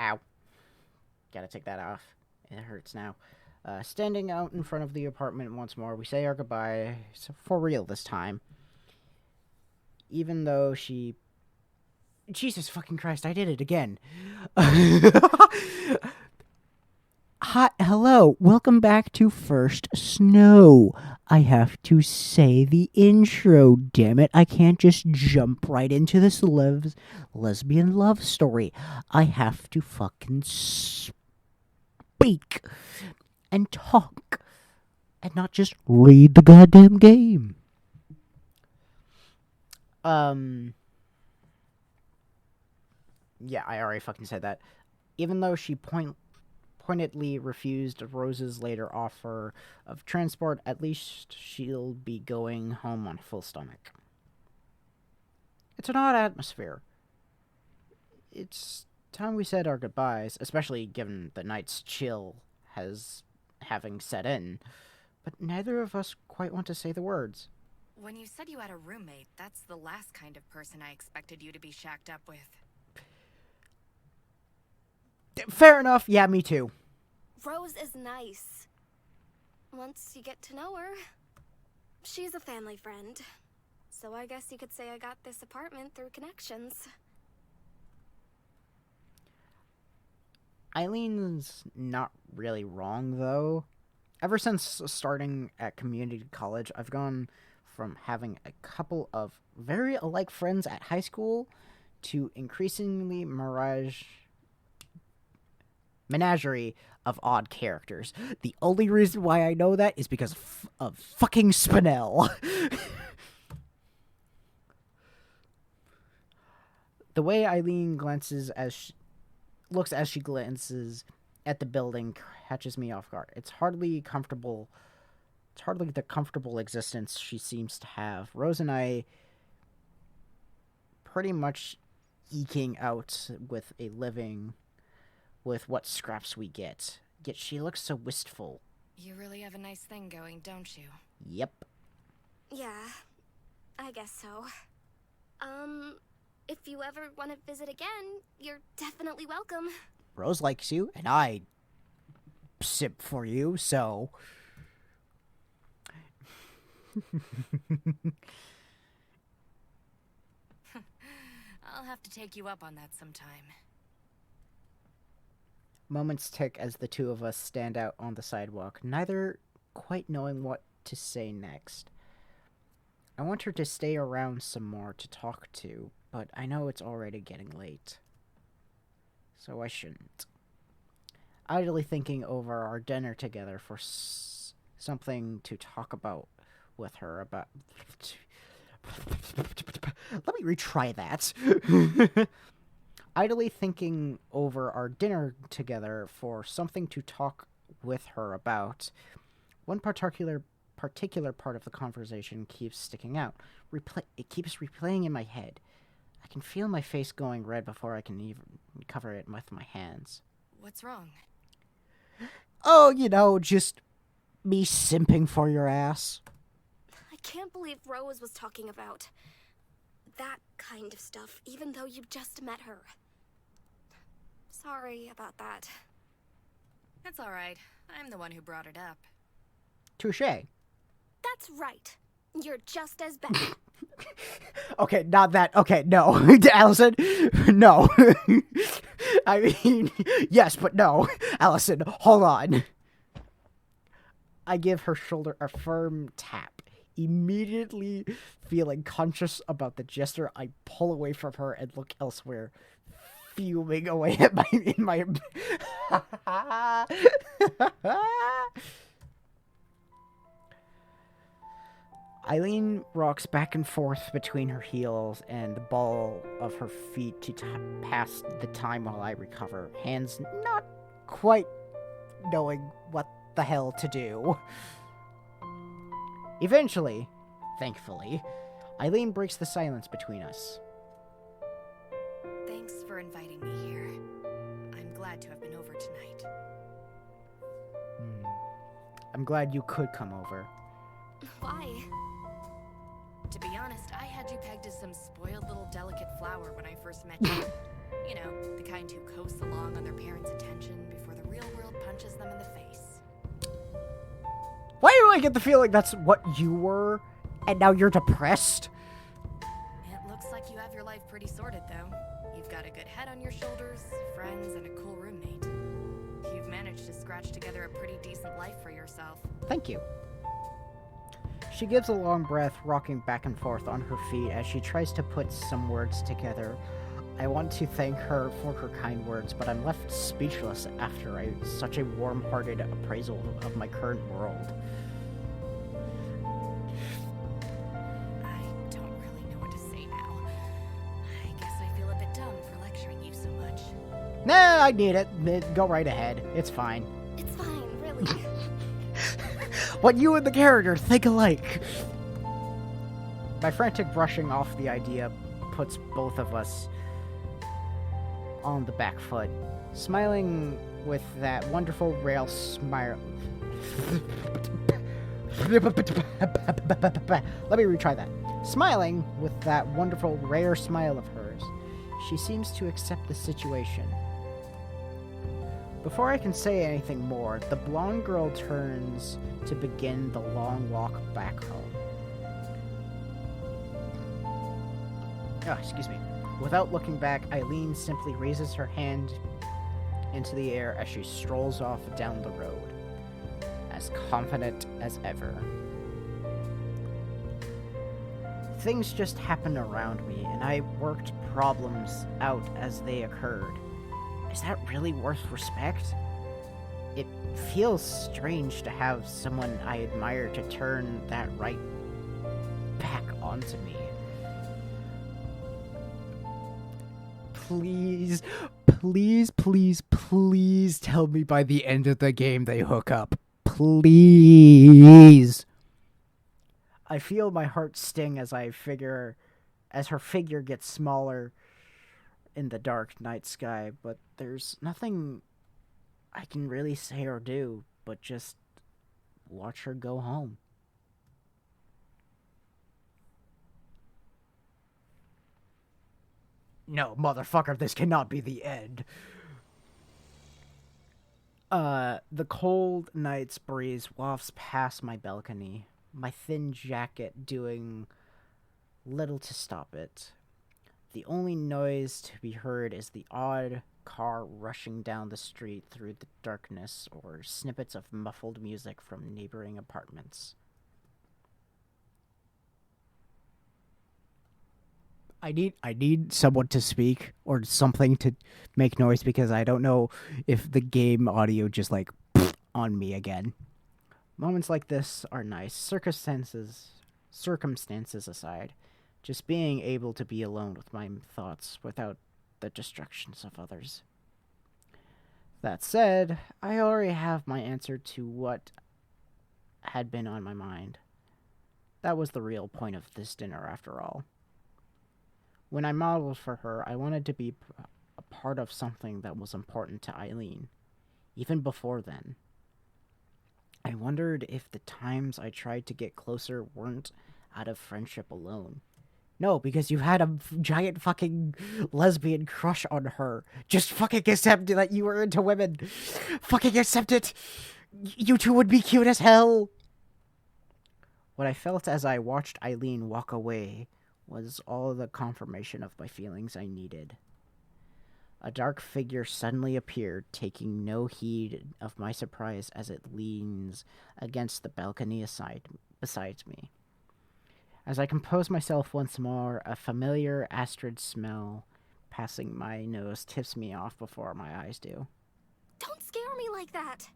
Ow. Gotta take that off. It hurts now. Standing out in front of the apartment once more, we say our goodbyes for real this time. Even though she... Jesus fucking Christ, I did it again. Hi, hello, welcome back to First Snow. I have to say the intro, damn it. I can't just jump right into this lesbian love story. I have to fucking speak and talk and not just read the goddamn game. Yeah, I already fucking said that. Even though she pointedly refused Rose's later offer of transport, at least she'll be going home on a full stomach. It's an odd atmosphere. It's time we said our goodbyes, especially given the night's chill having set in. But neither of us quite want to say the words. When you said you had a roommate, that's the last kind of person I expected you to be shacked up with. Fair enough. Yeah, me too. Rose is nice. Once you get to know her, she's a family friend. So I guess you could say I got this apartment through connections. Eileen's not really wrong, though. Ever since starting at community college, I've gone from having a couple of very alike friends at high school to increasingly menagerie of odd characters. The only reason why I know that is because of fucking Spinel. The way Eileen looks as she glances at the building catches me off guard. It's hardly the comfortable existence she seems to have. Rose and I pretty much eking out with a living with what scraps we get. Yet she looks so wistful. You really have a nice thing going, don't you? Yep. Yeah, I guess so. If you ever want to visit again, you're definitely welcome. Rose likes you, and I simp for you, so... I'll have to take you up on that sometime. Moments tick as the two of us stand out on the sidewalk, neither quite knowing what to say next. I want her to stay around some more to talk to, but I know it's already getting late. So I shouldn't. Idly thinking over our dinner together for something to talk about with her about... Let me retry that. Idly thinking over our dinner together for something to talk with her about, one particular part of the conversation keeps sticking out. It keeps replaying in my head. I can feel my face going red before I can even cover it with my hands. What's wrong? Oh, just me simping for your ass. I can't believe Rose was talking about that kind of stuff, even though you just met her. Sorry about that. That's alright. I'm the one who brought it up. Touché. That's right. You're just as bad. Okay, not that. Okay, no. Allison, no. I mean, yes, but no. Allison, hold on. I give her shoulder a firm tap. Immediately feeling conscious about the gesture, I pull away from her and look elsewhere, fuming away at my Eileen rocks back and forth between her heels and the ball of her feet to pass the time while I recover, hands not quite knowing what the hell to do. Eventually, thankfully, Eileen breaks the silence between us. Thanks for inviting me here. I'm glad to have been over tonight. I'm glad you could come over. Why? To be honest, I had you pegged as some spoiled little delicate flower when I first met you. You know, the kind who coast along on their parents' attention before the real world punches them in the face. Why do I get the feeling that's what you were, and now you're depressed? It looks like you have your life pretty sorted, though. You've got a good head on your shoulders, friends, and a cool roommate. You've managed to scratch together a pretty decent life for yourself. Thank you. She gives a long breath, rocking back and forth on her feet as she tries to put some words together. I want to thank her for her kind words, but I'm left speechless after such a warm-hearted appraisal of my current world. I don't really know what to say now. I guess I feel a bit dumb for lecturing you so much. Nah, I need it. Go right ahead. It's fine. It's fine, really. What you and the character think alike. My frantic brushing off the idea puts both of us on the back foot, smiling with that wonderful rare smile. Let me retry that. Smiling with that wonderful rare smile of hers, she seems to accept the situation. Before I can say anything more, the blonde girl turns to begin the long walk back home. Oh, excuse me. Without looking back, Eileen simply raises her hand into the air as she strolls off down the road, as confident as ever. Things just happened around me, and I worked problems out as they occurred. Is that really worth respect? It feels strange to have someone I admire to turn that right back onto me. Please, please, please, please tell me by the end of the game they hook up. Please. I feel my heart sting as her figure gets smaller in the dark night sky, but there's nothing I can really say or do but just watch her go home. No, motherfucker, this cannot be the end. The cold night's breeze wafts past my balcony, my thin jacket doing little to stop it. The only noise to be heard is the odd car rushing down the street through the darkness or snippets of muffled music from neighboring apartments. I need someone to speak or something to make noise because I don't know if the game audio just like on me again. Moments like this are nice. Circumstances aside, just being able to be alone with my thoughts without the distractions of others. That said, I already have my answer to what had been on my mind. That was the real point of this dinner after all. When I modeled for her, I wanted to be a part of something that was important to Eileen, even before then. I wondered if the times I tried to get closer weren't out of friendship alone. No, because you had a giant fucking lesbian crush on her. Just fucking accept that you were into women. Fucking accept it. You two would be cute as hell. What I felt as I watched Eileen walk away was all the confirmation of my feelings I needed. A dark figure suddenly appeared, taking no heed of my surprise as it leans against the balcony beside me. As I compose myself once more, a familiar acrid smell passing my nose tips me off before my eyes do. Don't scare me like that.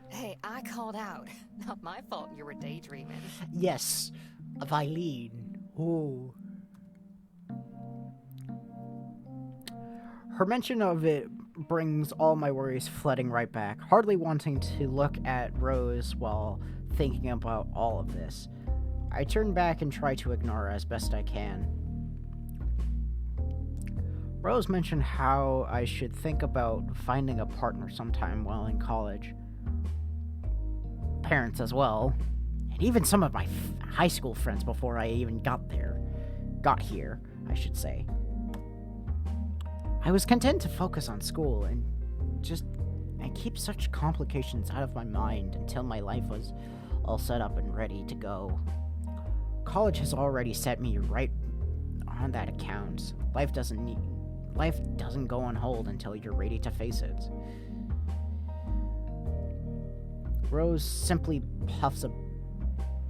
Hey, I called out. Not my fault you were daydreaming. Yes, of Eileen. Ooh. Her mention of it brings all my worries flooding right back, hardly wanting to look at Rose while thinking about all of this. I turn back and try to ignore her as best I can. Rose mentioned how I should think about finding a partner sometime while in college. Parents as well, and even some of my high school friends before I even got here, I should say. I was content to focus on school and just and keep such complications out of my mind until my life was all set up and ready to go. College has already set me right on that account. Life doesn't go on hold until you're ready to face it. Rose simply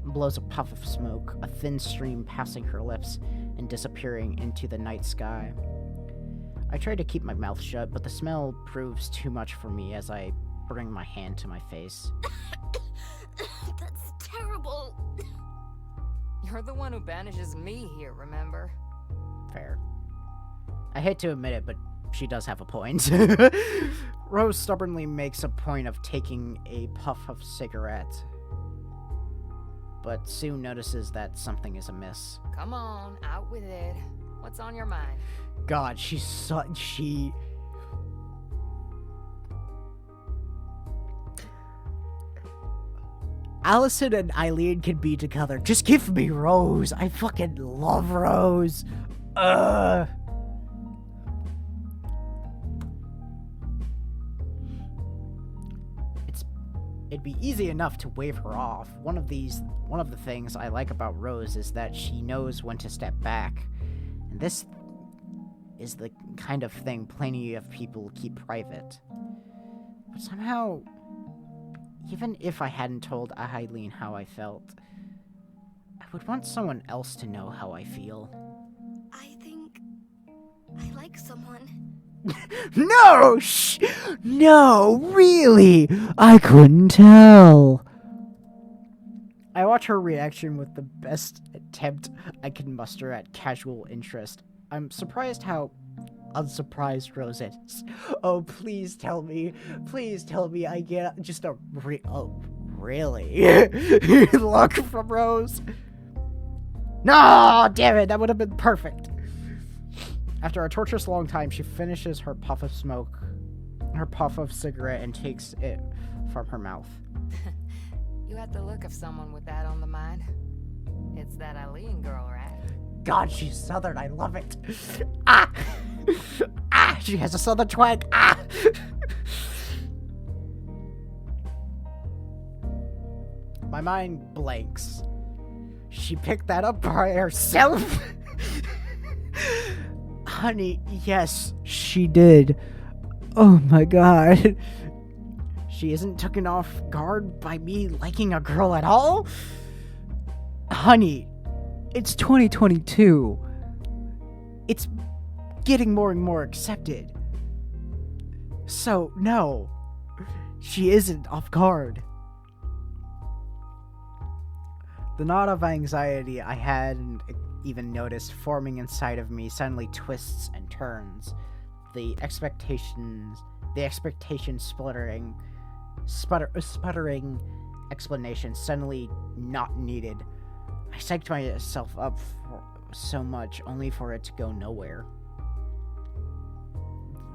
blows a puff of smoke, a thin stream passing her lips and disappearing into the night sky. I try to keep my mouth shut, but the smell proves too much for me as I bring my hand to my face. That's terrible. You're the one who banishes me here, remember? Fair. I hate to admit it, but she does have a point. Rose stubbornly makes a point of taking a puff of cigarette, but soon notices that something is amiss. Come on, out with it. What's on your mind? God, Allison and Eileen can be together. Just give me Rose. I fucking love Rose. It'd be easy enough to wave her off. One of the things I like about Rose is that she knows when to step back. And this is the kind of thing plenty of people keep private. But somehow, even if I hadn't told Eileen how I felt, I would want someone else to know how I feel. I think I like someone. No! No, really! I couldn't tell. I watch her reaction with the best attempt I can muster at casual interest. I'm surprised how unsurprised Rose is. Oh, please tell me I get just a oh, really? Look from Rose. No, damn it, that would have been perfect. After a torturous long time, she finishes her puff of cigarette, and takes it from her mouth. You had the look of someone with that on the mind. It's that Eileen girl, right? God, she's southern. I love it. Ah! Ah! She has a southern twang. Ah! My mind blanks. She picked that up by herself? Honey, yes, she did. Oh my god. She isn't taken off guard by me liking a girl at all? Honey, it's 2022. It's getting more and more accepted. So, no, she isn't off guard. The knot of anxiety I hadn't even noticed forming inside of me suddenly twists and turns. The expectation sputtering explanation suddenly not needed. I psyched myself up for so much only for it to go nowhere.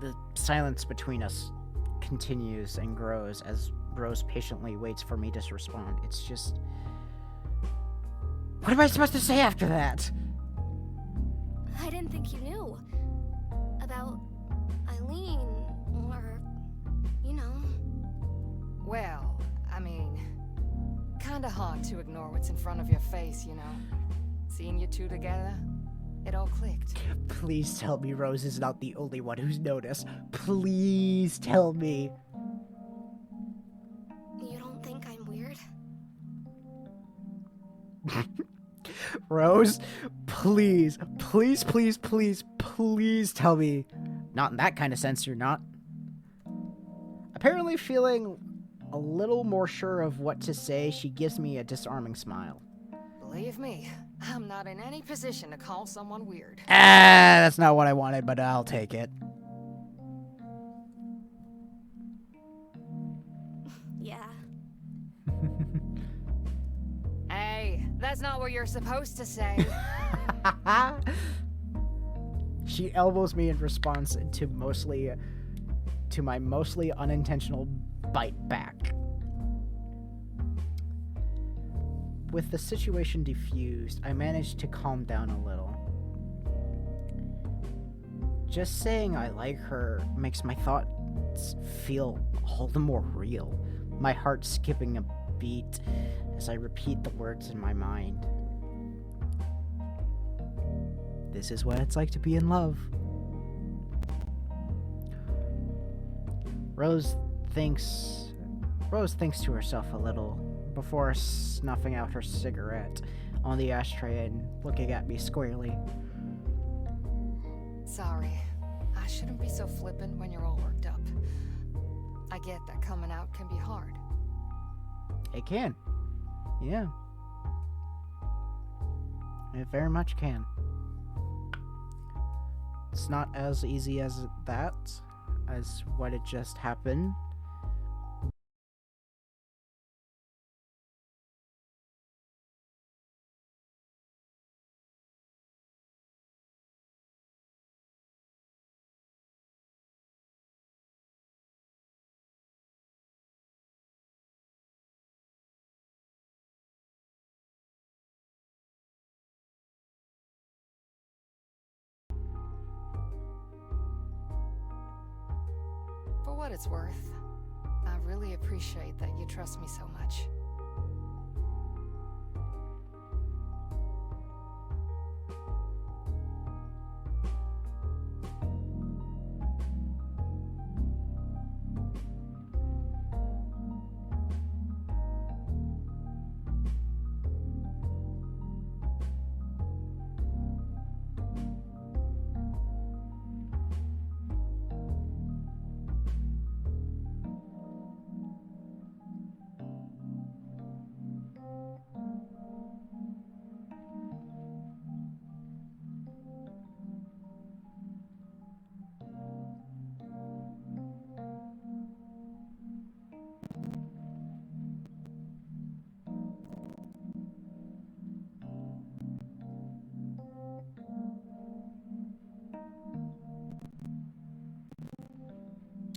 The silence between us continues and grows as Rose patiently waits for me to respond. It's just... what am I supposed to say after that? I didn't think you knew about Eileen, or, you know. Well, I mean, kinda hard to ignore what's in front of your face, you know. Seeing you two together, it all clicked. Please tell me Rose is not the only one who's noticed. Please tell me. You don't think I'm weird? Rose, please tell me. Not in that kind of sense, you're not. Apparently feeling a little more sure of what to say, she gives me a disarming smile. Believe me, I'm not in any position to call someone weird. That's not what I wanted, but I'll take it. Yeah. Hey, that's not what you're supposed to say. She elbows me in response to my mostly unintentional bite back. With the situation diffused, I managed to calm down a little. Just saying I like her makes my thoughts feel all the more real, my heart skipping a beat as I repeat the words in my mind. This is what it's like to be in love. Rose thinks Rose thinks to herself a little before snuffing out her cigarette on the ashtray and looking at me squarely. Sorry. I shouldn't be so flippant when you're all worked up. I get that coming out can be hard. It can. Yeah. It very much can. It's not as easy as that, as what had just happened. For what it's worth, I really appreciate that you trust me so much.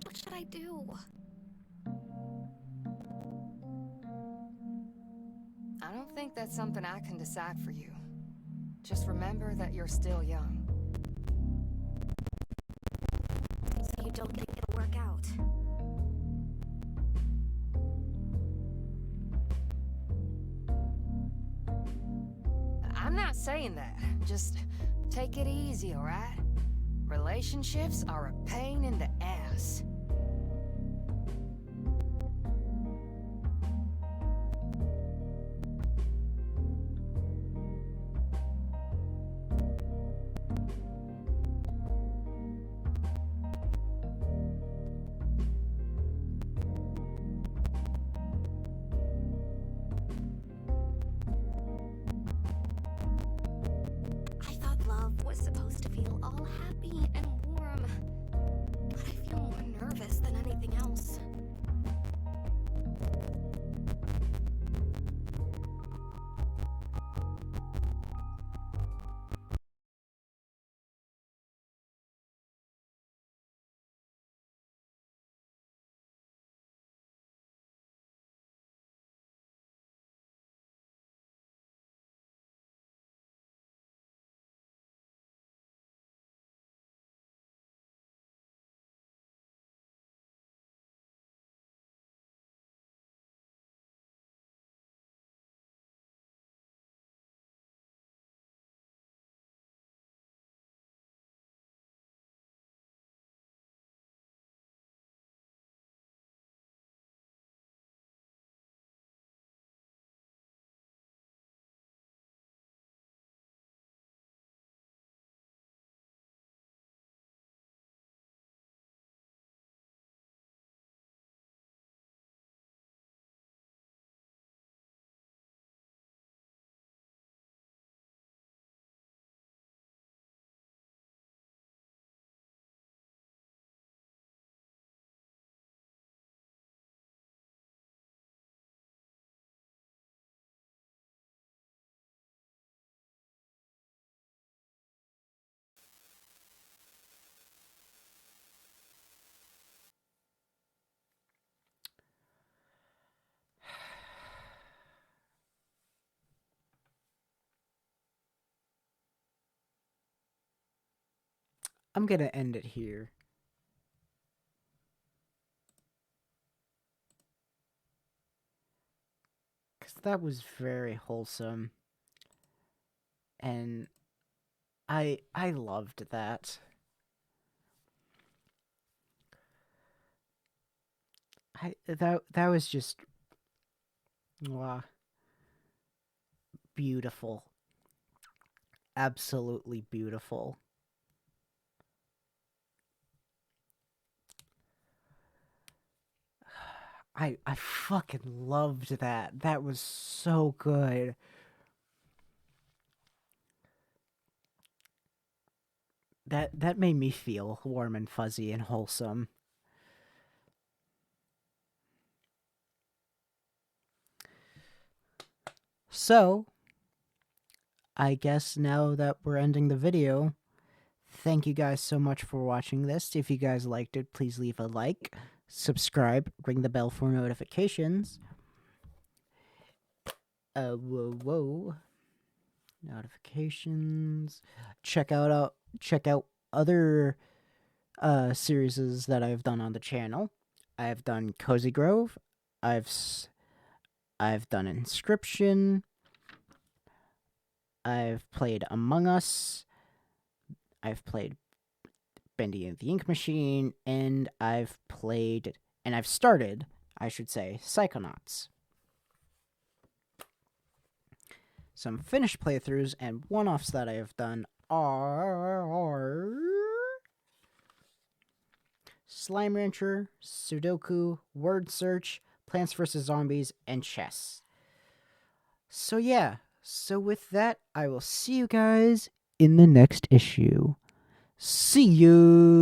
What should I do? I don't think that's something I can decide for you. Just remember that you're still young. So you don't think it'll work out? I'm not saying that. Just take it easy, alright? Relationships are a pain in the ass. I thought love was supposed to feel all happy and warm. But I feel more I'm gonna end it here. Because that was very wholesome. And I loved that. That was just wow, beautiful. Absolutely beautiful. I fucking loved that. That was so good. That made me feel warm and fuzzy and wholesome. So, I guess now that we're ending the video, thank you guys so much for watching this. If you guys liked it, please leave a like, subscribe, ring the bell for notifications. Whoa. Notifications. Check out other series that I've done on the channel. I've done Cozy Grove. I've done Inscription. I've played Among Us. I've played Bendy and the Ink Machine, and I've started, I should say, Psychonauts. Some finished playthroughs and one-offs that I have done are Slime Rancher, Sudoku, Word Search, Plants vs. Zombies, and chess. So yeah, with that, I will see you guys in the next issue. See you!